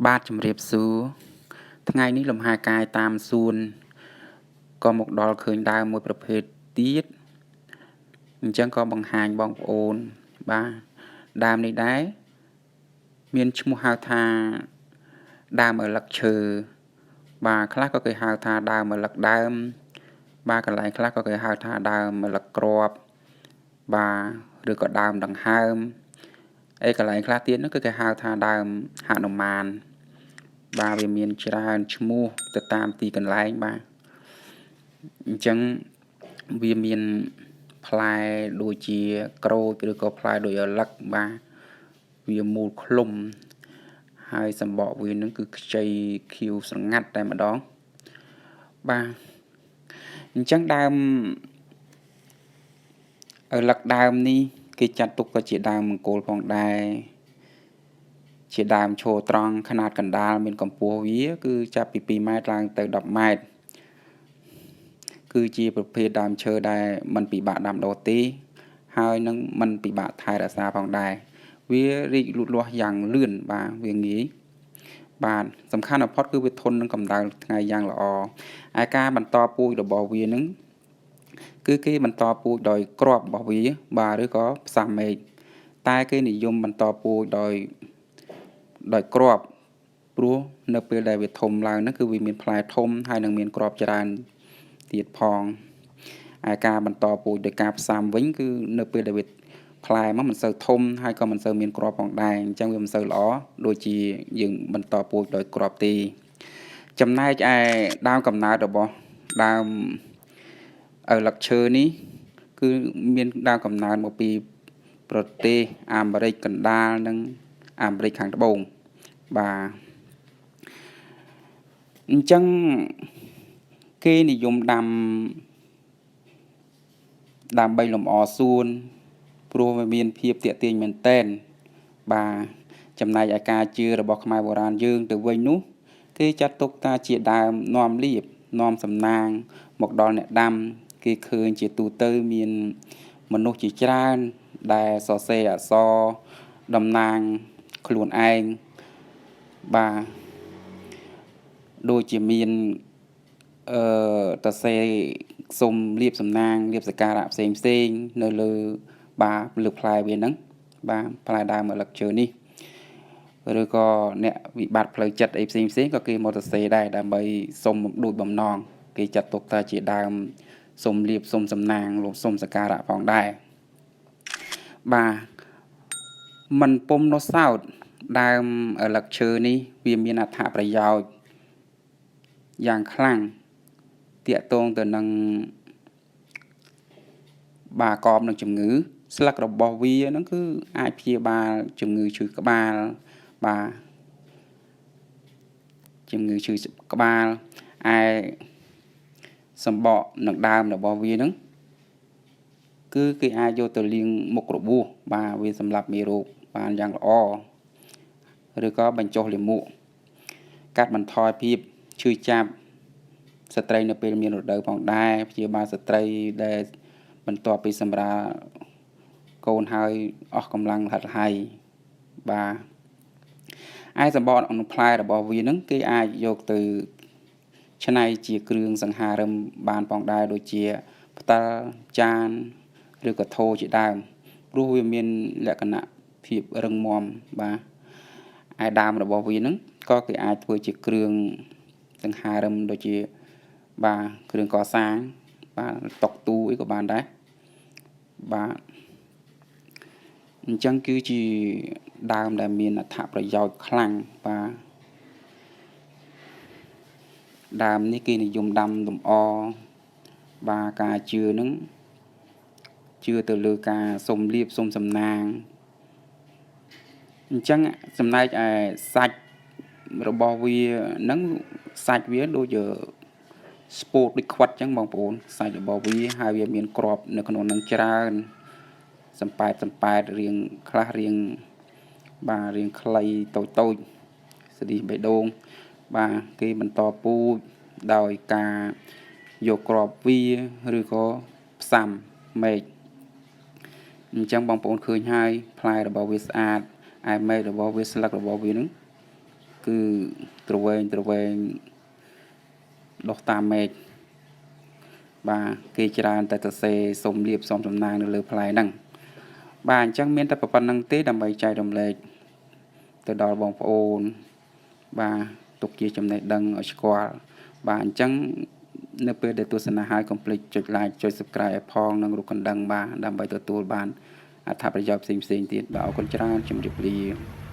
បាទជំរាបសួរថ្ងៃនេះលំហែកាយតាមសួនក៏មកដល់ឃើញដើមមួយប្រភេទទៀតអញ្ចឹងក៏បង្ហាញបងប្អូនបាទដើមនេះដែរមានឈ្មោះហៅថាដើមឪឡឹកឈើបាទខ្លះក៏គេហៅថាដើមឪឡឹកដើមបាទកន្លែងខ្លះក៏គេហៅថាដើមឪឡឹកគ្រាប់បាទឬក៏ដើមដង្ហើមកន្លែងខ្លះទៀតនោះគឺគេហៅថាដើមហនុមានបាទវាមានច្រើនឈ្មោះទៅតាមទីកន្លែងបាទអញ្ចឹងវាមានផ្លែដូចជាក្រូចឬក៏ផ្លែដូចឪឡឹកបាទវាមូលឃ្លុំហើយសម្បកវានឹងគឺខ្ចីខៀវស្រងាត់តែម្ដងបាទអញ្ចឹងដើមឪឡឹកដើមនេះគេចាត់ទុកក៏ជាដើមមង្គលផងដែរជាដើមឈរត្រង់ຂະຫນាតកណ្ដាលមានកម្ពស់វាគឺចាប់ពី2ម៉ែត្រឡើងទៅ10ម៉ែត្រគឺជាប្រភេទដើមឈើដែលមិនពិបាកដាំដុះទេហើយនឹងមិនពិបាកថែរក្សាផងដែរវារីកលូតលាស់យ៉ាងលឿនបាទវាងាយបាទសំខាន់បំផុតគឺវាធន់នឹងកម្ដៅថ្ងៃយ៉ាងល្អហើយការបន្តពូជរបស់វានឹងគឺគេបន្តពូជដោយគ្រាប់របស់វាបាទឬក៏ផ្សះមែកតែគេនិយមបន្តពូជដោយគ្រាប់ព្រោះនៅពេលដែលវាធំឡើងហ្នឹងគឺវាមានផ្លែធំហើយនឹងមានគ្រាប់ច្រើនទៀតផងហើយការបន្តពូជដោយការផ្សាំវិញគឺនៅពេលដែលវាផ្លែមកមិនសូវធំហើយក៏មិនសូវមានគ្រាប់ផងដែរអញ្ចឹងវាមិនសូវល្អដូចជាយើងបន្តពូជដោយគ្រាប់ទេចំណែកឯដើមកំណើតរបស់ដើមឪឡឹកឈើនេះគឺមានដើមកំណើតមកពីប្រទេសអាមេរិកកណ្ដាលនិងអាមេរិកខាងត្បូងបាទអញ្ចឹងគេនិយមដាំដើម្បីលម្អសួនព្រោះវាមានភាពទាក់ទាញមែនទែនបាទចំណែកឯការជឿរបស់ខ្មែរបុរាណយើងទៅវិញនោះគេចាត់ទុកថាជាដើមនាំលៀបនាំសំណាងមកដល់អ្នកដាំគេឃើញជាទូទៅមានមនុស្សជាច្រើនដែលសរសេរអក្សរតំណាងខ្លួនឯងបាទដូចជាមានតសេសុំលៀបសំណាងលៀបសក្ការៈផ្សេងនៅលើបាទលើផ្លែវាហ្នឹងបាទផ្លែដើមឪឡឹកឈើនេះឬក៏អ្នកវិបត្តិផ្លូវចិត្តអីផ្សេងក៏គេមកសរសេរដែរដើម្បីសុំដូចបំណងគេចាត់ទុកថាជាដើមសុំលៀបសុំសំណាងលោកសុំសក្ការៈផងដែរបាទមិនពុំនោះសោតដើមឪឡឹកឈើនេះវាមានអត្ថប្រយោជន៍យ៉ាងខ្លាំងទាក់ទងទៅនឹងបាទកបនឹងជំងឺស្លឹករបស់វាហ្នឹងគឺអាចព្យាបាលជំងឺឈឺក្បាលបាទជំងឺឈឺក្បាលឯសម្បកនឹងដើមរបស់វាហ្នឹងគឺគេអាចយកទៅលាងមុខរបួសបាទវាសម្រាប់មេរោគបានយ៉ាងល្អឬក៏បញ្ចុះលាមកកាត់បន្ថយភាពឈឺចាប់ស្ត្រីនៅពេលមានរដូវផងដែរព្យាបាលស្ត្រីដែលបន្ទាប់ពីសម្រាលកូនហើយអស់កម្លាំងលះលហើយបាទឯសម្បកក្នុងផ្លែរបស់វានឹងគេអាចយកទៅច្នៃជាគ្រឿងសង្ហារិមបានផងដែរដូចជាផ្តិលចានឬក៏ថូជាដើមព្រោះវាមានលក្ខណៈភាពរឹងមាំបាទឯដើមរបស់វានឹងក៏គេអាចធ្វើជាគ្រឿងសង្ហារិមដូចជាបាទគ្រឿងកសាងបាទតុកទូអីក៏បានដែរបាទអញ្ចឹងគឺជាដើមដែលមានអត្ថប្រយោជន៍ខ្លាំងបាទដើមនេះគេនិយមដាំលម្អបាទការជឿនឹងជឿទៅលើការសុំលៀបសុំសំណាងអញ្ចឹងចំណែកឯសាច់របស់វានឹងសាច់វាដូចស្ពោតដូចខ្វិតអញ្ចឹងបងប្អូនសាច់របស់វាហើយវាមានគ្រាប់នៅក្នុងនឹងច្រើនសំប៉ែតរាងខ្លះរាងបាទរាងខ្លីតូចស្ទះបេះដូងបាទគេបន្តពូជដោយការយកគ្រាប់វាឬក៏ផ្សាំមែកអញ្ចឹងបងប្អូនឃើញហើយផ្លែរបស់វាស្អាតឯមែករបស់វាស្លឹករបស់វានឹង គឺត្រវែងដុះតាមមេឃបាទគេច្រើនតែសរសេរសុំលៀបសុំតំណាងនៅលើផ្លែហ្នឹងបាទអញ្ចឹងមានតែប៉ុណ្្នឹងទេដើម្បីចែករំលែកទៅដល់បងប្អូនបាទទុកជាចំណេះដឹងឲ្យស្គាល់បាទអញ្ចឹងនៅពេលដែលទស្សនាហើយកុំភ្លេចចុច like ចុច subscribe ឲ្យផងនិងរូបកណ្ដឹងបាទដើម្បីទទួលបានអត្ថប្រយោជន៍ផ្សេងៗទៀតបាទអរគុណច្រើនជម្រាបលា